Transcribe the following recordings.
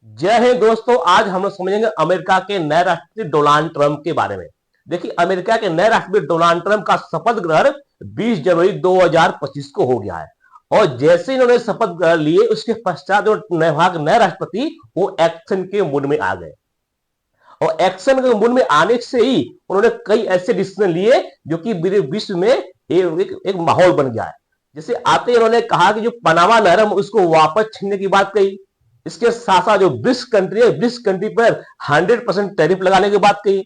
जय हिंद दोस्तों। आज हम लोग समझेंगे अमेरिका के नए राष्ट्रपति डोनाल्ड ट्रंप के बारे में। देखिए, अमेरिका के नए राष्ट्रपति डोनाल्ड ट्रंप का शपथ ग्रहण 20 जनवरी 2025 को हो गया है। और जैसे इन्होंने शपथ ग्रहण लिए, उसके पश्चात जो नए राष्ट्रपति वो एक्शन के मूड में आ गए। और एक्शन के मूड में आने से ही उन्होंने कई ऐसे डिसीजन लिए जो कि पूरे विश्व में एक माहौल बन गया है। जैसे आते ही उन्होंने कहा कि जो पनामा नहर है उसको वापस छीनने की बात कही। इसके साथ साथ जो ब्रिक्स कंट्री है, ब्रिक्स कंट्री पर 100% टैरिफ लगाने की बात कही।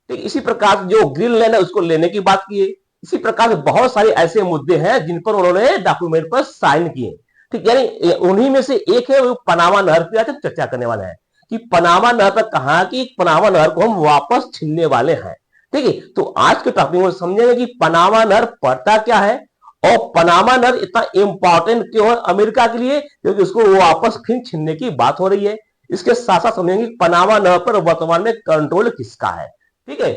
ठीक, इसी प्रकार जो ग्रीनलैंड है उसको लेने की बात की है। इसी प्रकार से बहुत सारे ऐसे मुद्दे हैं जिन पर उन्होंने डॉक्यूमेंट पर साइन किए। ठीक, यानी उन्हीं में से एक है वो पनामा नहर की आज हम चर्चा करने वाले हैं कि पनामा नहर पर कहा कि पनामा नहर को हम वापस छीनने वाले हैं। ठीक है, तो आज के टॉपिक में समझेंगे कि पनामा नहर पड़ता क्या है और पनामा नहर इतना इंपॉर्टेंट क्यों है अमेरिका के लिए, क्योंकि उसको वापस फिर छीनने की बात हो रही है। इसके साथ साथ समझेंगे कि पनामा नहर पर वर्तमान में कंट्रोल किसका है। ठीक है,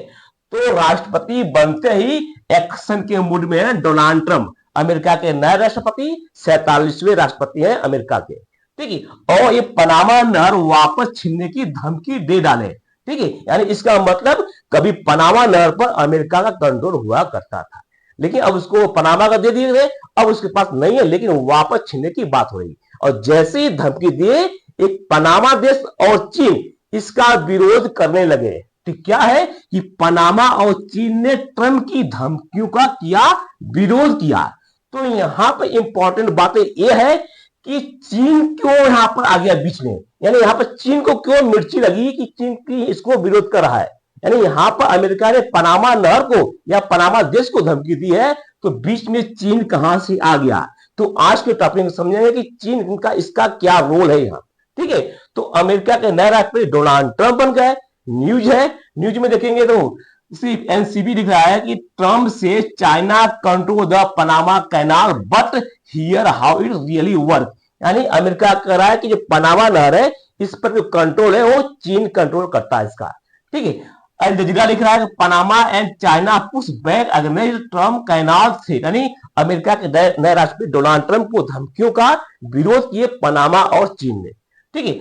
तो राष्ट्रपति बनते ही एक्शन के मूड में है डोनाल्ड ट्रंप, अमेरिका के नए राष्ट्रपति, 47वें राष्ट्रपति हैं अमेरिका के। ठीक है, और ये पनामा नहर वापस छीनने की धमकी दे डाले। ठीक है, यानी इसका मतलब कभी पनामा नहर पर अमेरिका का कंट्रोल हुआ करता था, लेकिन अब उसको पनामा का दे दिए गए, अब उसके पास नहीं है, लेकिन वापस छीनने की बात हो रही। और जैसे ही धमकी दिए, एक पनामा देश और चीन इसका विरोध करने लगे। तो क्या है कि पनामा और चीन ने ट्रंप की धमकियों का किया विरोध किया। तो यहां पर इंपॉर्टेंट बातें यह है कि चीन क्यों यहां पर आ गया बीच में, यानी यहां पर चीन को क्यों मिर्ची लगी कि चीन की इसको विरोध कर रहा है। यानी यहां पर अमेरिका ने पनामा नहर को या पनामा देश को धमकी दी है, तो बीच में चीन कहां से आ गया। तो आज के टॉपिक में समझेंगे कि चीन का इसका क्या रोल है यहाँ। ठीक है, तो अमेरिका के नए राष्ट्रपति डोनाल्ड ट्रंप बन गए। न्यूज है, न्यूज में देखेंगे तो सिर्फ एनसीबी दिख रहा है कि ट्रंप से China control the Panama canal but here how it really work. यानी अमेरिका कह रहा है कि जो पनामा नहर है इस पर जो कंट्रोल है वो चीन कंट्रोल करता है इसका। ठीक है, अल जजीरा लिख रहा है कि Panama and China push back against Trump canal threat, यानी अमेरिका के नए राष्ट्रपति डोनाल्ड ट्रंप को धमकियों का विरोध किए पनामा और चीन ने। ठीक है,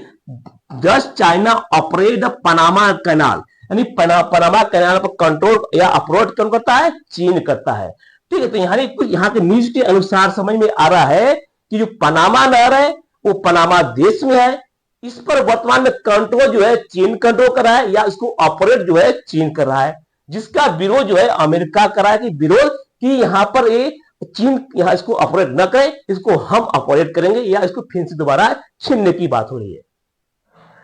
just China operate the Panama canal, यानी पनामा कैनाल पर कंट्रोल या अप्रोच कौन करता है, चीन करता है। ठीक है, तो यहाँ के न्यूज के अनुसार समझ में आ रहा है कि जो पनामा नहर है वो पनामा देश में है, इस पर वर्तमान में कंट्रोल जो है चीन कंट्रोल कर रहा है या इसको ऑपरेट जो है चीन कर रहा है, जिसका विरोध जो है अमेरिका कर रहा है कि विरोध कि यहाँ पर ये चीन यहाँ इसको ऑपरेट न करे, इसको हम ऑपरेट करेंगे या इसको फिर से दोबारा छीनने की बात हो रही है।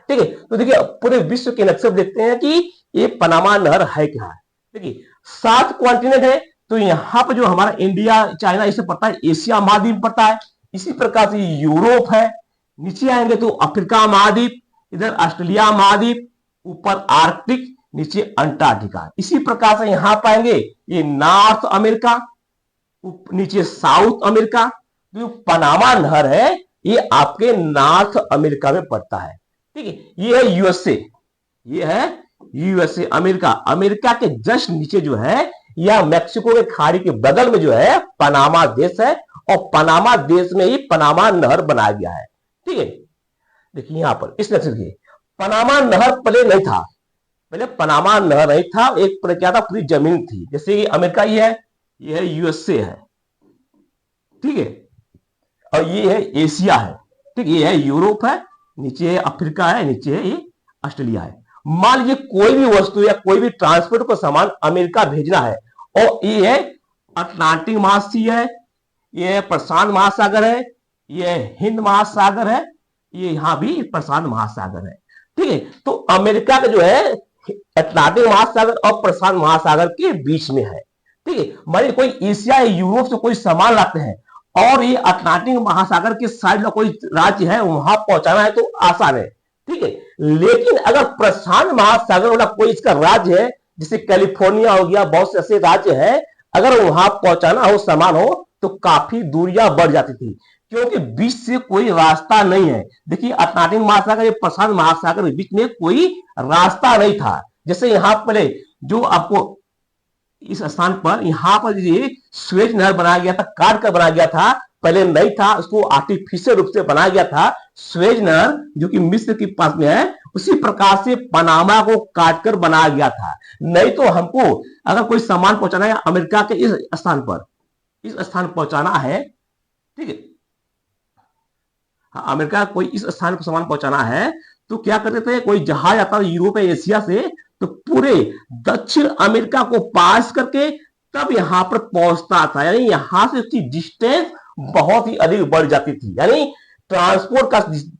ठीक है, तो देखिए पूरे विश्व के नक्शे देखते हैं कि ये पनामा नहर है क्या है। देखिए 7 कॉन्टिनेंट है, तो यहाँ पर जो हमारा इंडिया चाइना इसे पड़ता है, एशिया महाद्वीप पड़ता है। इसी प्रकार से यूरोप है, नीचे आएंगे तो अफ्रीका महाद्वीप, इधर ऑस्ट्रेलिया महाद्वीप, ऊपर आर्कटिक, नीचे अंटार्कटिका। इसी प्रकार से यहाँ पाएंगे ये नॉर्थ अमेरिका, नीचे साउथ अमेरिका। जो पनामा नहर है ये आपके नॉर्थ अमेरिका में पड़ता है। ठीक है, ये है यूएसए, ये है यूएसए अमेरिका। अमेरिका के जस्ट नीचे जो है या मैक्सिको के खाड़ी के बगल में जो है पनामा देश है, और पनामा देश में ही पनामा नहर बनाया गया है। ठीक है, देखिए यहां पर इस नक्शे देखिए, पनामा नहर पहले नहीं था, पहले पनामा नहर नहीं था, एक क्या था, पूरी जमीन थी। जैसे ये अमेरिका ये है यूएसए है। ठीक है, और ये है एशिया है। ठीक, ये है यूरोप है, नीचे है अफ्रीका है, नीचे है ये ऑस्ट्रेलिया है। मान लीजिए कोई भी वस्तु या कोई भी ट्रांसपोर्ट को सामान अमेरिका भेजना है, और ये है अटलांटिक महासागर है, ये प्रशांत महासागर है, ये हिंद महासागर है, ये यहां भी प्रशांत महासागर है। ठीक है, तो अमेरिका का जो है अटलांटिक महासागर और प्रशांत महासागर के बीच में है। ठीक है, मान लीजिए कोई एशिया या यूरोप से कोई सामान लाते हैं और ये अटलांटिक महासागर के साइड में कोई राज्य है, वहां पहुंचाना है तो आसान है। ठीक है, लेकिन अगर प्रशांत महासागर वाला कोई इसका राज्य है, जैसे कैलिफोर्निया हो गया, बहुत से ऐसे राज्य है, अगर वहां पहुंचाना हो सामान हो तो काफी दूरियां बढ़ जाती थी, क्योंकि बीच से कोई रास्ता नहीं है। देखिए अटलांटिक महासागर प्रशांत महासागर के बीच में कोई रास्ता नहीं था। जैसे यहां पर जो आपको इस स्थान पर यहां पर ये स्वेज नहर बनाया गया था, काट कर बनाया गया था, पहले नहीं था, उसको आर्टिफिशियल रूप से बनाया गया था। स्वेज नहर जो कि मिस्र के पास में है, उसी प्रकार से पनामा को काटकर बनाया गया था। नहीं तो हमको अगर कोई सामान पहुंचाना है अमेरिका के इस स्थान पर, इस स्थान पहुंचाना है, ठीक है, अमेरिका कोई इस स्थान पर सामान पहुंचाना है तो क्या करते थे, कोई जहाज आता था यूरोप या एशिया से, तो पूरे दक्षिण अमेरिका को पास करके तब यहां पर पहुंचता था। यानी यहां से उसकी डिस्टेंस बहुत ही अधिक बढ़ जाती थी, यानी ट्रांसपोर्ट का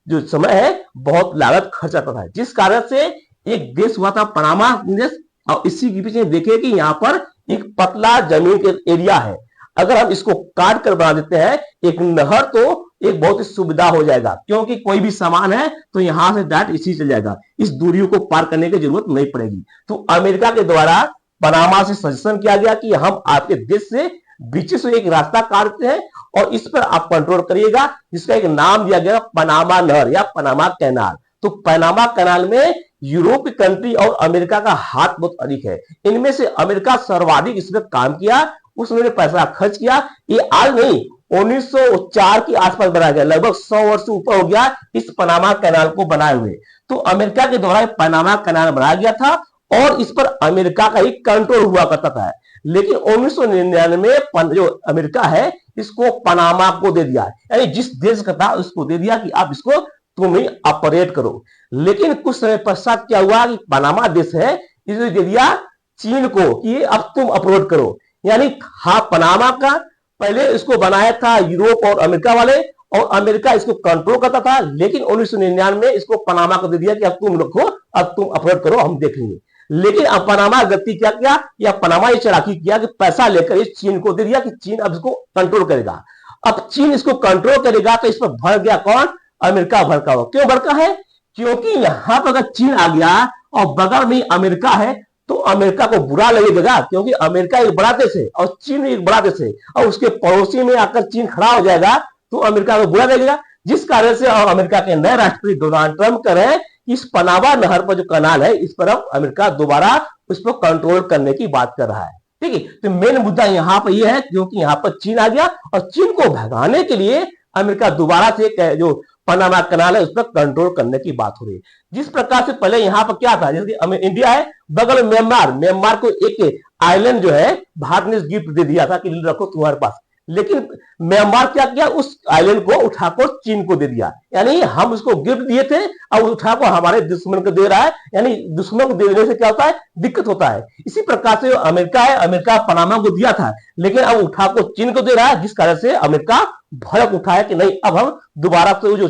जो समय है बहुत लागत खर्च आता था, जिस कारण से एक देश हुआ था पनामा देश। और इसी के पीछे देखिए कि यहाँ पर एक पतला जमीन का एरिया है, अगर हम इसको काट कर बना देते हैं एक नहर तो एक बहुत ही सुविधा हो जाएगा, क्योंकि कोई भी सामान है तो यहां से डायरेक्ट इसी चल जाएगा, इस दूरी को पार करने की जरूरत नहीं पड़ेगी। तो अमेरिका के द्वारा पनामा से सजेशन किया गया कि हम आपके देश से बीच से एक रास्ता काटते हैं और इस पर आप कंट्रोल करिएगा, जिसका एक नाम दिया गया पनामा नहर या पनामा कैनाल। तो पनामा कैनाल में यूरोप की कंट्री और अमेरिका का हाथ बहुत अधिक है। इनमें से अमेरिका सर्वाधिक इसमें काम किया, उसने पैसा खर्च किया। ये आज नहीं, 1904 के आसपास बनाया गया, लगभग 100 वर्ष से ऊपर हो गया इस पनामा कैनाल को बनाए हुए। तो अमेरिका के द्वारा पनामा कैनाल बनाया गया था और इस पर अमेरिका का ही कंट्रोल हुआ करता था। लेकिन 1999 में जो अमेरिका है इसको पनामा को दे दिया, यानी जिस देश का था उसको दे दिया कि आप इसको तुम ही ऑपरेट करो। लेकिन कुछ समय पश्चात क्या हुआ कि पनामा देश है इसने दे दिया चीन को कि अब तुम ऑपरेट करो। यानी हाँ, पनामा का पहले इसको बनाया था यूरोप और अमेरिका वाले, और अमेरिका इसको कंट्रोल करता था, लेकिन 1999 में इसको पनामा को दे दिया कि अब तुम रखो, अब तुम अपलोड करो, हम देख लेंगे। लेकिन अब पनामा गलती क्या किया, या पनामा ये चालाकी किया कि पैसा लेकर इस चीन को दे दिया कि चीन अब इसको कंट्रोल करेगा। अब चीन इसको कंट्रोल करेगा तो इस पर भड़क गया कौन, अमेरिका भड़का हुआ। क्यों भड़का है, क्योंकि यहां पर अगर चीन आ गया और बगल में अमेरिका है तो अमेरिका को बुरा लगेगा, क्योंकि अमेरिका एक बड़ा देश है और चीन एक बड़ा देश है, और उसके पड़ोसी में आकर चीन खड़ा हो जाएगा तो अमेरिका को बुरा लगेगा। जिस कारण से अमेरिका के नए राष्ट्रपति डोनाल्ड ट्रंप कर रहे हैं इस पनामा नहर पर जो कनाल है इस पर अब अमेरिका दोबारा उस पर कंट्रोल करने की बात कर रहा है। ठीक है, तो मेन मुद्दा यहां पर यह है क्योंकि यहां पर चीन आ गया और चीन को भगाने के लिए अमेरिका दोबारा से जो पनामा कनाल है उस पर कंट्रोल करने की बात हो रही है। जिस प्रकार से पहले यहां पर क्या था, जैसे कि इंडिया है, बगल में म्यांमार को एक आइलैंड जो है भारत ने गिफ्ट दे दिया था कि रखो तुम्हारे पास, लेकिन म्यांमार क्या किया, उस आइलैंड को उठाकर चीन को दे दिया। यानी हम उसको गिफ्ट दिए थे और उठाकर हमारे दुश्मन को दे रहा है, यानी दुश्मन को देने से क्या होता है, दिक्कत होता है। इसी प्रकार से अमेरिका है, अमेरिका पनामा को दिया था लेकिन अब उठाकर चीन को दे रहा है, जिस कारण से अमेरिका भड़क उठा है कि नहीं अब हम दोबारा से जो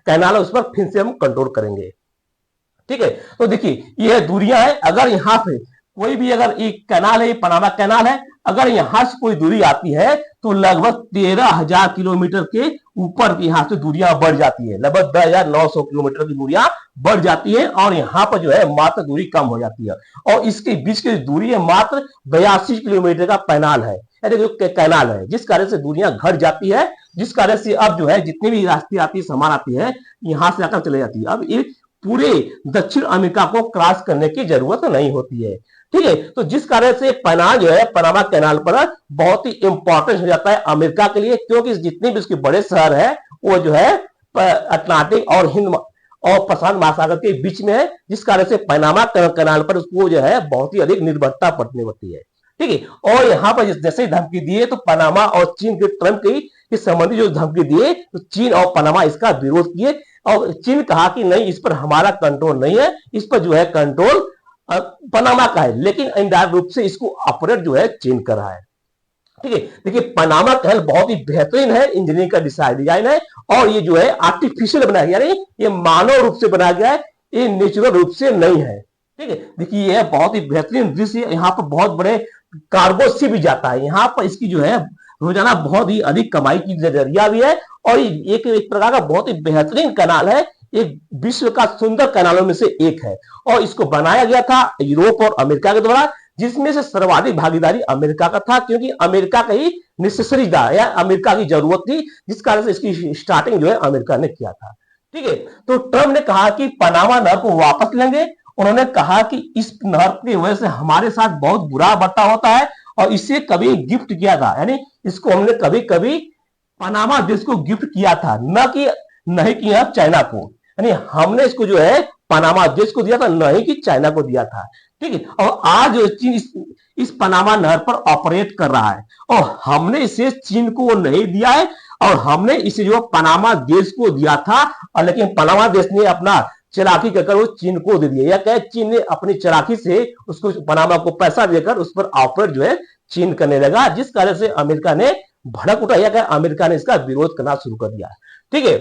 कैनाल है उस पर फिर से हम कंट्रोल करेंगे। ठीक है, तो देखिए यह दूरियां है, अगर यहां से कोई भी अगर एक कैनाल है, पनामा कैनाल है, अगर यहां से कोई दूरी आती है तो लगभग 13,000 किलोमीटर के ऊपर यहां से दूरियां बढ़ जाती है, लगभग 10,900 किलोमीटर की दूरियां बढ़ जाती है और यहां पर जो है मात्र दूरी कम हो जाती है। और इसके बीच की दूरी है मात्र 82 किलोमीटर का पैनाल है, जो कैनाल है, जिस कारण से दूरियां घट जाती है, जिस कारण से अब जो है जितनी भी रास्ते आती है, सामान आती है, यहां से आकर चले जाती है। अब ये पूरे दक्षिण अमेरिका को क्रॉस करने की जरूरत नहीं होती है। ठीक है, तो जिस कारण से पैनाल जो है पनामा कैनाल पर बहुत ही इंपॉर्टेंट हो जाता है अमेरिका के लिए, क्योंकि जितने भी उसके बड़े शहर है वो जो है अटलांटिक और हिंद और प्रशांत महासागर के बीच में है, जिस कारण से पनामा कैनाल पर उसको जो है बहुत ही अधिक निर्भरता पड़ने होती है। ठीक है, और यहाँ पर जैसे ही धमकी दिए तो पनामा और चीन के ट्रंप के संबंधी जो धमकी दिए तो चीन और पनामा इसका विरोध किए और चीन कहा कि नहीं, इस पर हमारा कंट्रोल नहीं है, इस पर जो है कंट्रोल पनामा का है, लेकिन इनडायरेक्ट रूप से इसको ऑपरेट जो है चीन कर रहा है। ठीक है, देखिए पनामा कैनाल बहुत ही बेहतरीन है, इंजीनियरिंग का डिजाइन है और ये जो है आर्टिफिशियल बनाया गया, यानी ये मानव रूप से बनाया गया है, ये नेचुरल रूप से नहीं है। ठीक है, देखिए ये बहुत ही बेहतरीन दृश्य, यहाँ पर बहुत बड़े कार्गो शिप भी जाता है, यहाँ पर इसकी जो है रोजाना बहुत ही अधिक कमाई की जरिया भी है और एक प्रकार का बहुत ही बेहतरीन कैनाल है, एक विश्व का सुंदर कैनालों में से एक है और इसको बनाया गया था यूरोप और अमेरिका के द्वारा, जिसमें से सर्वाधिक भागीदारी अमेरिका का था, क्योंकि अमेरिका का ही नेसेसरी था या अमेरिका की जरूरत थी, जिस कारण से इसकी स्टार्टिंग जो है अमेरिका ने किया था। ठीक है, तो ट्रंप ने कहा कि पनामा नहर को वापस लेंगे। उन्होंने कहा कि इस नहर की वजह से हमारे साथ बहुत बुरा बर्ताव होता है और इसे कभी गिफ्ट किया था, यानी इसको हमने कभी कभी पनामा देश को गिफ्ट किया था, न कि नहीं किया चाइना को। यानी हमने इसको जो है पनामा देश को दिया था, नहीं कि चाइना को दिया था। ठीक है, और आज चीन इस पनामा नहर पर ऑपरेट कर रहा है, और हमने इसे चीन को नहीं दिया है, और हमने इसे जो पनामा देश को दिया था, और लेकिन पनामा देश ने अपना चालाकी कर वो चीन को दे दिया, या क्या चीन ने अपनी चालाकी से उसको पनामा को पैसा देकर उस पर ऑपरेट जो है चीन करने लगा, जिस कारण से अमेरिका ने भड़क उठा, या क्या अमेरिका ने इसका विरोध करना शुरू कर दिया। ठीक है,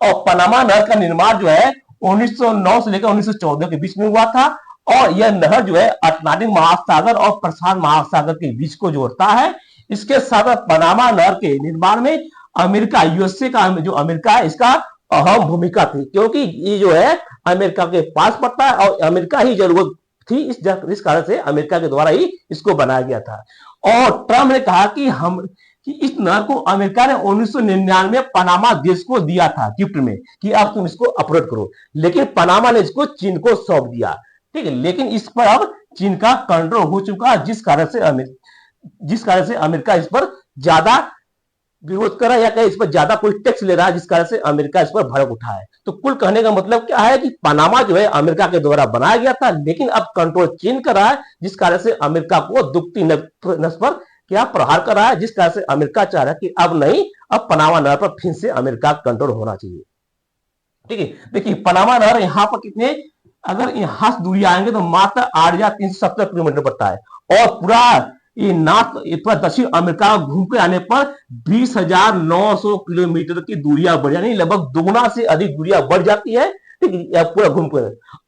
और पनामा नहर का निर्माण जो है 1909 से लेकर 1914 के बीच में हुआ था, और यह नहर जो है अटलांटिक महासागर और प्रशांत महासागर के बीच को जोड़ता है। इसके साथ पनामा नहर के निर्माण में अमेरिका, यूएसए का जो अमेरिका है, इसका अहम भूमिका थी, क्योंकि ये जो है अमेरिका के पास पड़ता है, और अमेरिका ही जरूरत थी, इस कारण से अमेरिका के द्वारा ही इसको बनाया गया था। और ट्रम्प ने कहा कि इस नहर को अमेरिका ने 1999 में पनामा देश को दिया था गिफ्ट में, कि अब तुम इसको अपलोड करो, लेकिन पनामा ने इसको चीन को सौंप दिया। ठीक है, लेकिन इस पर अब चीन का कंट्रोल हो चुका है, जिस कारण से अमेरिका इस पर ज्यादा विरोध कर रहा है, या कहीं इस पर ज्यादा कोई टैक्स ले रहा है, जिस कारण से अमेरिका इस पर भड़क उठा है। तो कुल कहने का मतलब क्या है कि पनामा जो है अमेरिका के द्वारा बनाया गया था, लेकिन अब कंट्रोल चीन कर रहा है, जिस कारण से अमेरिका को दुखती नस पर क्या प्रहार कर रहा है, जिस कारण से अमेरिका चाह रहा है कि अब नहीं, अब पनामा नहर पर फिर से अमेरिका कंट्रोल होना चाहिए। ठीक है, देखिए पनामा नहर यहाँ पर कितने, अगर यहां से दूरी आएंगे तो मात्र 8,370 किलोमीटर पड़ता है, और पूरा ये पूरा दक्षिण अमेरिका घूम के आने पर 20,900 किलोमीटर की दूरियां बढ़, यानी लगभग दोगुना से अधिक दूरियां बढ़ जाती है। ठीक है, पूरा घूम कर,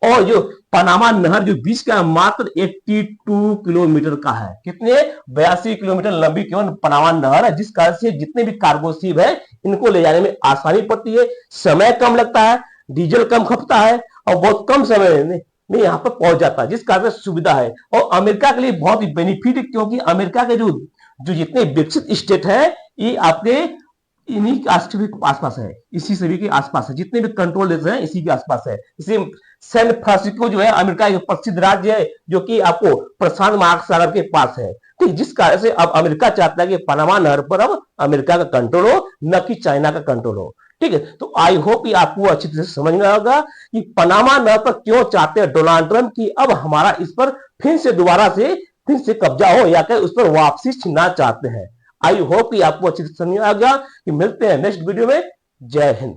और जो पनामा नहर जो बीच का मात्र 82 किलोमीटर का है, कितने 82 किलोमीटर लंबी केवल पनामा नहर है, जिस कारण से जितने भी कार्गो शिप है इनको ले जाने में आसानी पड़ती है, समय कम लगता है, डीजल कम खपता है, और बहुत कम समय में यहाँ पर पहुंच जाता है, जिस कारण से सुविधा है, और अमेरिका के लिए बहुत ही बेनिफिट है, क्योंकि अमेरिका के जो जितने विकसित स्टेट है ये आपके इन्हीं के आसपास है, इसी सभी के आसपास है, जितने भी कंट्रोल देते हैं इसी के आसपास है। इसी सैन फ्रांसिस्को जो है अमेरिका का प्रसिद्ध राज्य है, जो कि आपको प्रशांत महासागर के पास है। ठीक, जिस कारण से अब अमेरिका चाहता है कि पनामा नहर पर अब अमेरिका का कंट्रोल हो, न कि चाइना का कंट्रोल हो। ठीक है, तो आई होप कि आपको अच्छी तरह से समझ में आएगा कि पनामा नहर पर क्यों चाहते हैं डोनाल्ड ट्रंप कि अब हमारा इस पर फिर से कब्जा हो, या कि उस पर वापसी छीनना चाहते हैं। आई होप कि आपको अच्छी तरह समझ में आ गया। कि मिलते हैं नेक्स्ट वीडियो में। जय हिंद।